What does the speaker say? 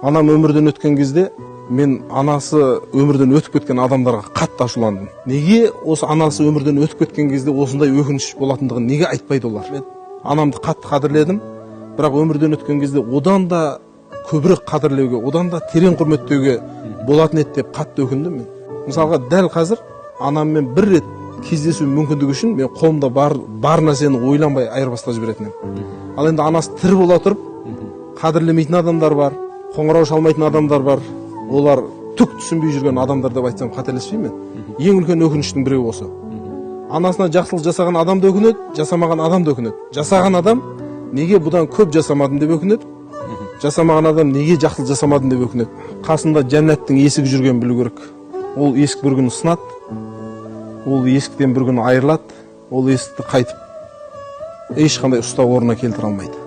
Анам өмірден өткен кезде мен анасы өмірден өтіп кеткен адамдарға қатты ашуландым. Неге осы анасы өмірден өтіп кеткен кезде осындай өкініш болатындығын неге айтпайды олар? Мен анамды қатты қадірледім, бірақ өмірден өткен кезде одан да көбірек қадірлеуге, одан да терең құрметтеуге болатын еді деп қатты өкіндім мен. Мысалға дәл қазір анаммен бір рет кездесу мүмкіндігі үшін мен қолымда бар нәрсені ойланбай айырбастап жіберетін едім. Ал енді анасы тірі бола тұрып, қадірлемейтін адамдар бар, қоңырау шалмайтын адамдар бар. Олар түк түсінбей жүрген адамдар деп айтсам қателеспеймін мен. Ең үлкен өкініштің біреуі осы. Анасына жақсылық жасаған адам да өкінеді, жасамаған адам да өкінеді. Жасаған адам неге бұдан көп жасамадым деп өкінеді. Жасамаған адам неге жақсылық жасамадым деп өкінеді. Қасында жәннаттың есігі жүрген білу керек. Ол есік бір күні сынады, ол есіктен бір күні айырылады, ол есікті қайтып ешқандай ұстау орнына келтіре алмайды.